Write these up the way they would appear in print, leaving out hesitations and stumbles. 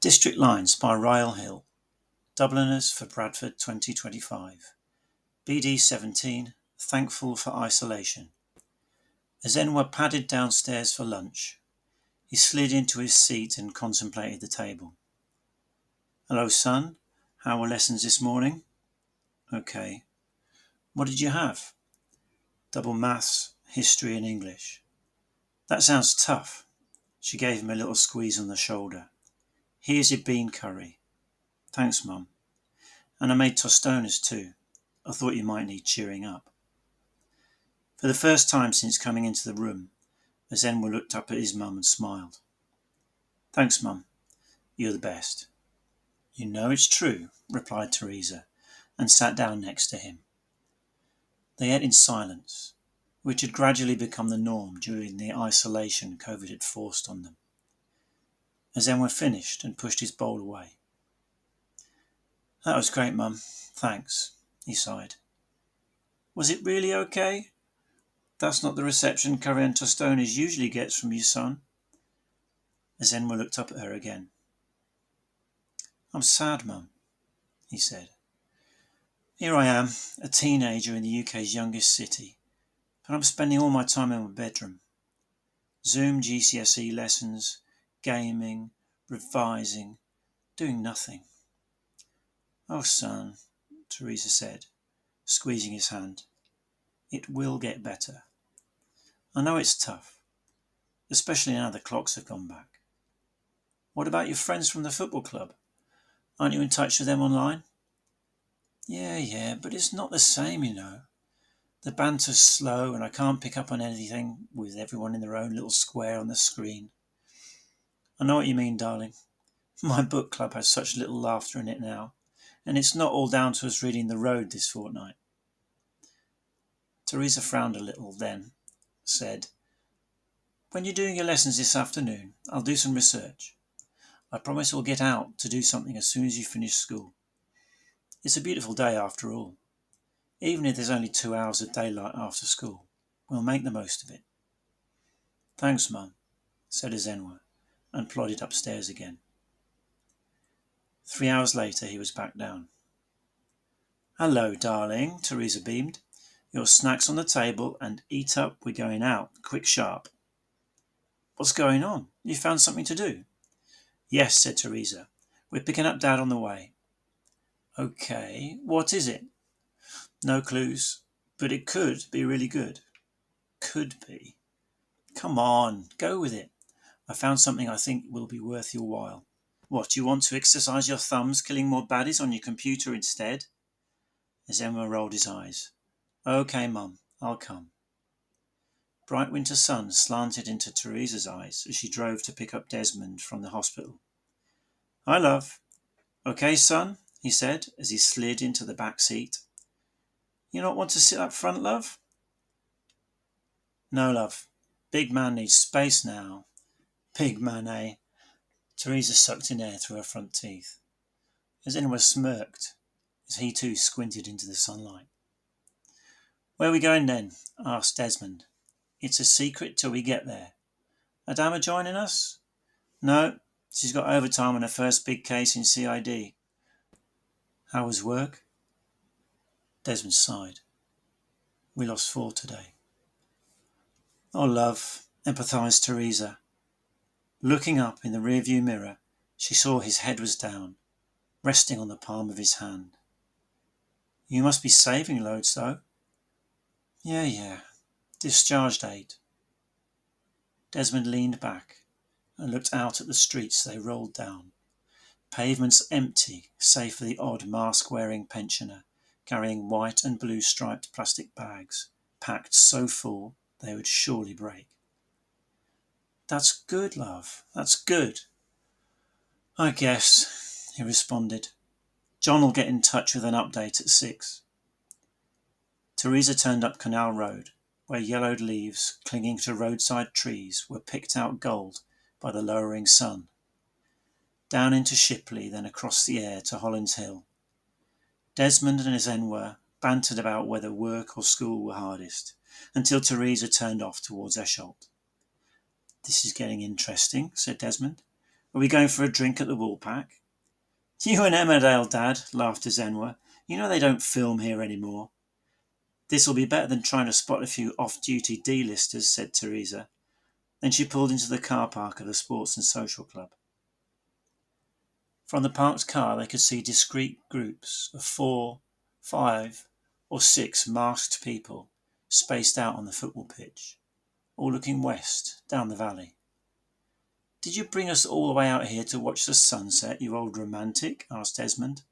District Lines by Ryall Hill. Dubliners for Bradford 2025. BD17, Thankful for Isolation. As Enwer padded downstairs for lunch, he slid into his seat and contemplated the table. Hello, son. How were lessons this morning? Okay. What did you have? Double maths, history and English. That sounds tough. She gave him a little squeeze on the shoulder. Here's your bean curry. Thanks, Mum. And I made tostones too. I thought you might need cheering up. For the first time since coming into the room, Enwer looked up at his mum and smiled. Thanks, Mum. You're the best. You know it's true, replied Teresa, and sat down next to him. They ate in silence, which had gradually become the norm during the isolation COVID had forced on them. Enwer finished and pushed his bowl away. That was great, Mum. Thanks, he sighed. Was it really okay? That's not the reception curry and tostones usually gets from you, son. Enwer looked up at her again. I'm sad, Mum, he said. Here I am, a teenager in the UK's youngest city, but I'm spending all my time in my bedroom. Zoom GCSE lessons, gaming, revising, doing nothing. Oh, son, Teresa said, squeezing his hand. It will get better. I know it's tough, especially now the clocks have gone back. What about your friends from the football club? Aren't you in touch with them online? Yeah, but it's not the same, you know. The banter's slow and I can't pick up on anything with everyone in their own little square on the screen. I know what you mean, darling. My book club has such little laughter in it now, and it's not all down to us reading The Road this fortnight. Teresa frowned a little, then said, When you're doing your lessons this afternoon, I'll do some research. I promise we'll get out to do something as soon as you finish school. It's a beautiful day after all. Even if there's only 2 hours of daylight after school, we'll make the most of it. Thanks, Mum, said Enwer, and plodded upstairs again. 3 hours later he was back down. Hello, darling, Teresa beamed. Your snack's on the table and eat up, we're going out, quick sharp. What's going on? You found something to do? Yes, said Teresa. We're picking up Dad on the way. Okay, what is it? No clues, but it could be really good. Could be. Come on, go with it. I found something I think will be worth your while. What, you want to exercise your thumbs killing more baddies on your computer instead? Enwer rolled his eyes. Okay, Mum, I'll come. Bright winter sun slanted into Teresa's eyes as she drove to pick up Desmond from the hospital. Hi, love. Okay, son, he said as he slid into the back seat. You not want to sit up front, love? No, love. Big man needs space now. Big man, eh? Teresa sucked in air through her front teeth. Enwer smirked as he too squinted into the sunlight. Where are we going then? Asked Desmond. It's a secret till we get there. Adama joining us? No, she's got overtime on her first big case in CID. How was work? Desmond sighed. We lost 4 today. Oh, love, empathised Teresa. Looking up in the rearview mirror, she saw his head was down, resting on the palm of his hand. You must be saving loads, though. Yeah. Discharge date. Desmond leaned back and looked out at the streets they rolled down. Pavements empty, save for the odd mask-wearing pensioner carrying white and blue striped plastic bags, packed so full they would surely break. That's good, love. That's good. I guess, he responded. John'll get in touch with an update at 6. Teresa turned up Canal Road, where yellowed leaves clinging to roadside trees were picked out gold by the lowering sun. Down into Shipley, then across the air to Ryall Hill. Desmond and Enwer bantered about whether work or school were hardest, until Teresa turned off towards Esholt. This is getting interesting, said Desmond. Are we going for a drink at the Woolpack? You and Emmerdale, Dad, laughed Zenwa. You know they don't film here anymore. This'll be better than trying to spot a few off-duty D-listers, said Teresa. Then she pulled into the car park of the Sports and Social Club. From the parked car they could see discreet groups of 4, 5, or 6 masked people spaced out on the football pitch, all looking west, down the valley. Did you bring us all the way out here to watch the sunset, you old romantic? Asked Desmond.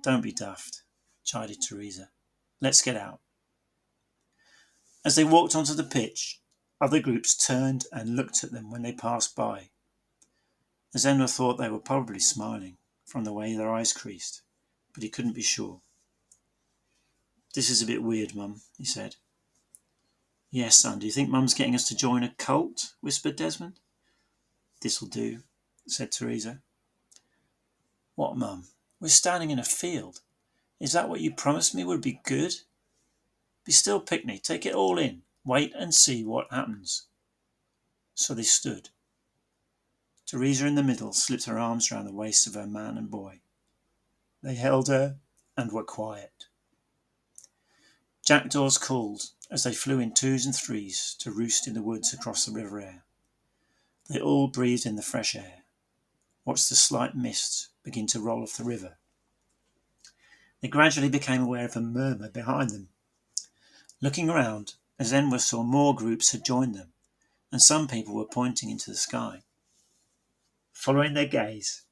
Don't be daft, chided Teresa. Let's get out. As they walked onto the pitch, other groups turned and looked at them when they passed by. Zenwa thought they were probably smiling, from the way their eyes creased, but he couldn't be sure. This is a bit weird, Mum, he said. Yes, son, do you think Mum's getting us to join a cult? Whispered Desmond. This'll do, said Teresa. What, Mum? We're standing in a field. Is that what you promised me would be good? Be still, Pickney. Take it all in. Wait and see what happens. So they stood. Teresa in the middle slipped her arms round the waists of her man and boy. They held her and were quiet. Jackdaws called as they flew in 2s and 3s to roost in the woods across the river air. They all breathed in the fresh air, watched the slight mists begin to roll off the river. They gradually became aware of a murmur behind them. Looking around, Zenwa saw more groups had joined them, and some people were pointing into the sky. Following their gaze,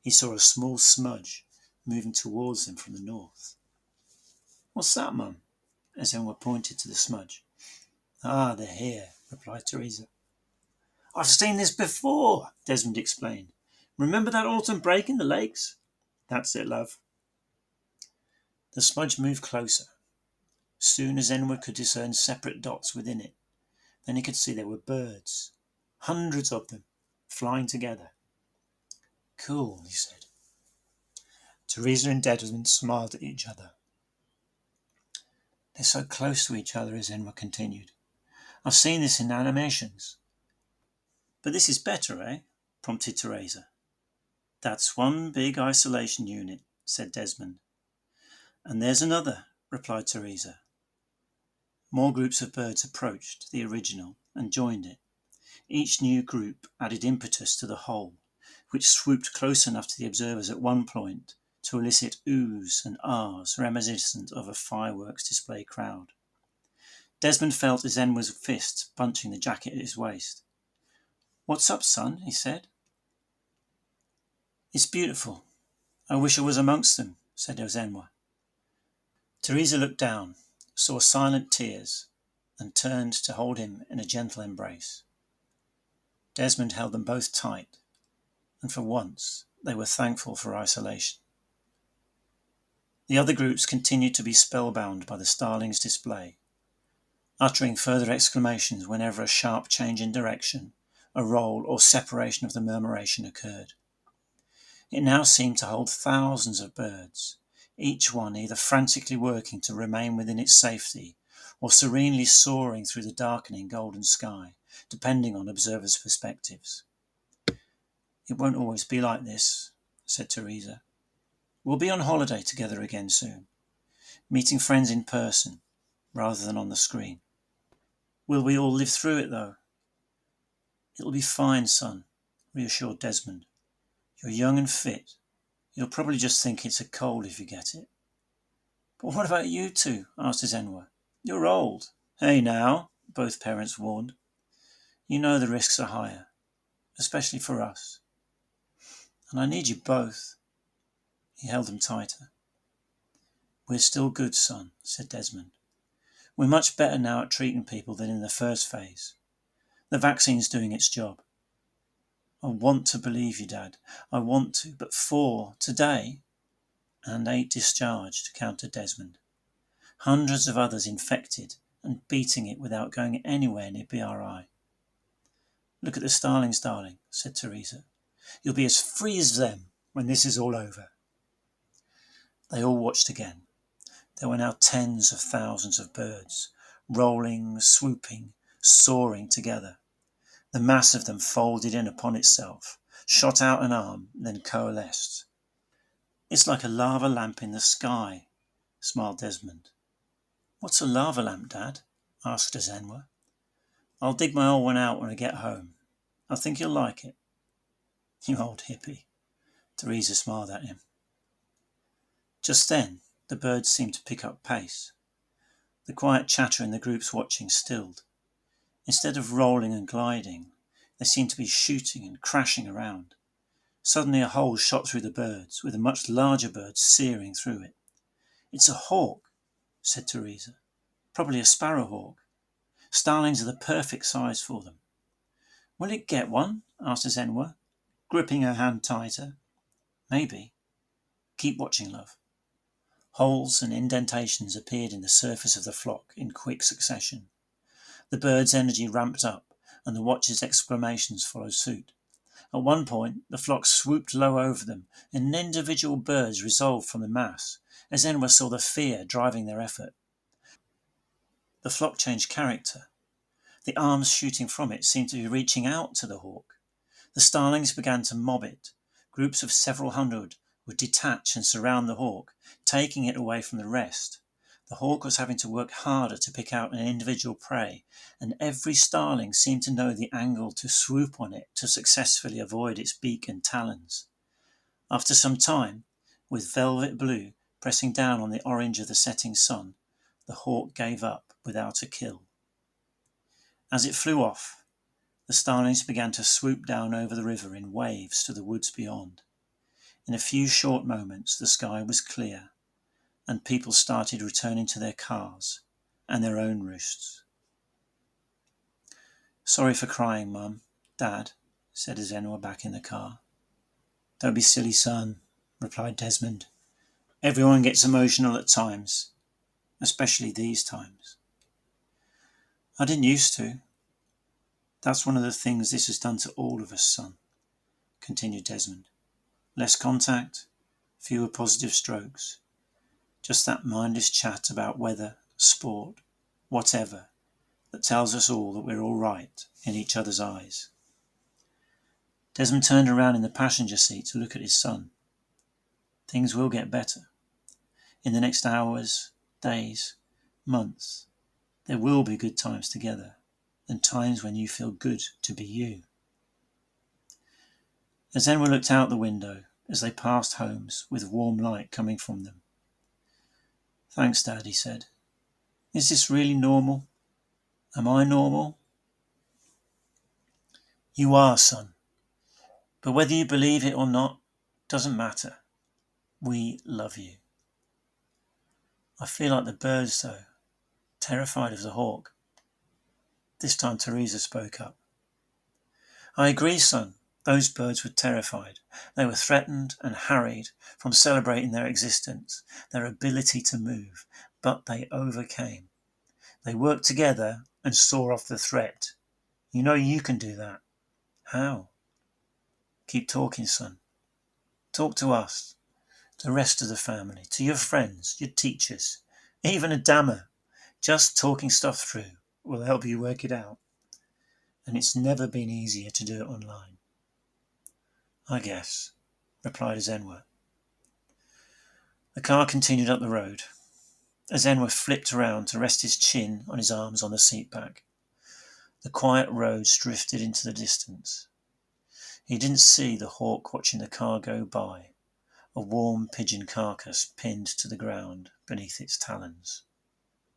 he saw a small smudge moving towards them from the north. What's that, Mum? Zenwa pointed to the smudge. Ah, they're here, replied Teresa. I've seen this before, Desmond explained. Remember that autumn break in the lakes? That's it, love. The smudge moved closer. Soon Zenwa could discern separate dots within it. Then he could see there were birds, hundreds of them, flying together. Cool, he said. Teresa and Desmond smiled at each other. They're so close to each other, Zenwa continued. I've seen this in animations. But this is better, eh? Prompted Teresa. That's one big isolation unit, said Desmond. And there's another, replied Teresa. More groups of birds approached the original and joined it. Each new group added impetus to the whole, which swooped close enough to the observers at one point to elicit oohs and ahs reminiscent of a fireworks display crowd. Desmond felt Zenwa's fist punching the jacket at his waist. What's up, son? He said. It's beautiful. I wish I was amongst them, said Zenwa. Teresa looked down, saw silent tears, and turned to hold him in a gentle embrace. Desmond held them both tight, and for once they were thankful for isolation. The other groups continued to be spellbound by the starling's display, uttering further exclamations whenever a sharp change in direction, a roll, or separation of the murmuration occurred. It now seemed to hold thousands of birds, each one either frantically working to remain within its safety or serenely soaring through the darkening golden sky, depending on observers' perspectives. It won't always be like this, said Teresa. We'll be on holiday together again soon, meeting friends in person rather than on the screen. Will we all live through it, though? It'll be fine, son, reassured Desmond. You're young and fit. You'll probably just think it's a cold if you get it. But what about you two? Asked Zenwa. You're old. Hey now, both parents warned. You know the risks are higher, especially for us. And I need you both. He held them tighter. We're still good, son, said Desmond. We're much better now at treating people than in the first phase. The vaccine's doing its job. I want to believe you, Dad. I want to, but 4 today, and 8 discharged, countered Desmond. Hundreds of others infected and beating it without going anywhere near BRI. Look at the starlings, darling, said Teresa. You'll be as free as them when this is all over. They all watched again. There were now tens of thousands of birds, rolling, swooping, soaring together. The mass of them folded in upon itself, shot out an arm, then coalesced. "It's like a lava lamp in the sky," smiled Desmond. "What's a lava lamp, Dad?" asked Ezenwa. "I'll dig my old one out when I get home. I think you'll like it." "You old hippie." Teresa smiled at him. Just then, the birds seemed to pick up pace. The quiet chatter in the groups watching stilled. Instead of rolling and gliding, they seemed to be shooting and crashing around. Suddenly a hole shot through the birds, with a much larger bird searing through it. "It's a hawk," said Teresa. "Probably a sparrowhawk. Starlings are the perfect size for them." "Will it get one?" asked Ezenwa, gripping her hand tighter. "Maybe. Keep watching, love." Holes and indentations appeared in the surface of the flock in quick succession. The birds' energy ramped up, and the watchers' exclamations followed suit. At one point, the flock swooped low over them, and individual birds resolved from the mass. Ezenwa saw the fear driving their effort. The flock changed character. The arms shooting from it seemed to be reaching out to the hawk. The starlings began to mob it. Groups of several hundred would detach and surround the hawk, taking it away from the rest. The hawk was having to work harder to pick out an individual prey, and every starling seemed to know the angle to swoop on it to successfully avoid its beak and talons. After some time, with velvet blue pressing down on the orange of the setting sun, the hawk gave up without a kill. As it flew off, the starlings began to swoop down over the river in waves to the woods beyond. In a few short moments the sky was clear, and people started returning to their cars and their own roosts. "Sorry for crying, Mum, Dad," said Ezenwa back in the car. "Don't be silly, son," replied Desmond. "Everyone gets emotional at times, especially these times." "I didn't used to. That's one of the things this has done to all of us, son," continued Desmond. "Less contact, fewer positive strokes. Just that mindless chat about weather, sport, whatever, that tells us all that we're all right in each other's eyes." Desmond turned around in the passenger seat to look at his son. "Things will get better. In the next hours, days, months, there will be good times together, and times when you feel good to be you." Ezenwa looked out the window as they passed homes with warm light coming from them. "Thanks, Dad," he said. "Is this really normal? Am I normal?" "You are, son. But whether you believe it or not, doesn't matter. We love you." "I feel like the birds, though, terrified of the hawk." This time Teresa spoke up. "I agree, son. Those birds were terrified. They were threatened and harried from celebrating their existence, their ability to move, but they overcame. They worked together and saw off the threat. You know you can do that." "How?" "Keep talking, son. Talk to us, the rest of the family, to your friends, your teachers, even Adama. Just talking stuff through will help you work it out. And it's never been easier to do it online." "I guess," replied Ezenwa. The car continued up the road. Ezenwa flipped around to rest his chin on his arms on the seat back. The quiet roads drifted into the distance. He didn't see the hawk watching the car go by, a warm pigeon carcass pinned to the ground beneath its talons.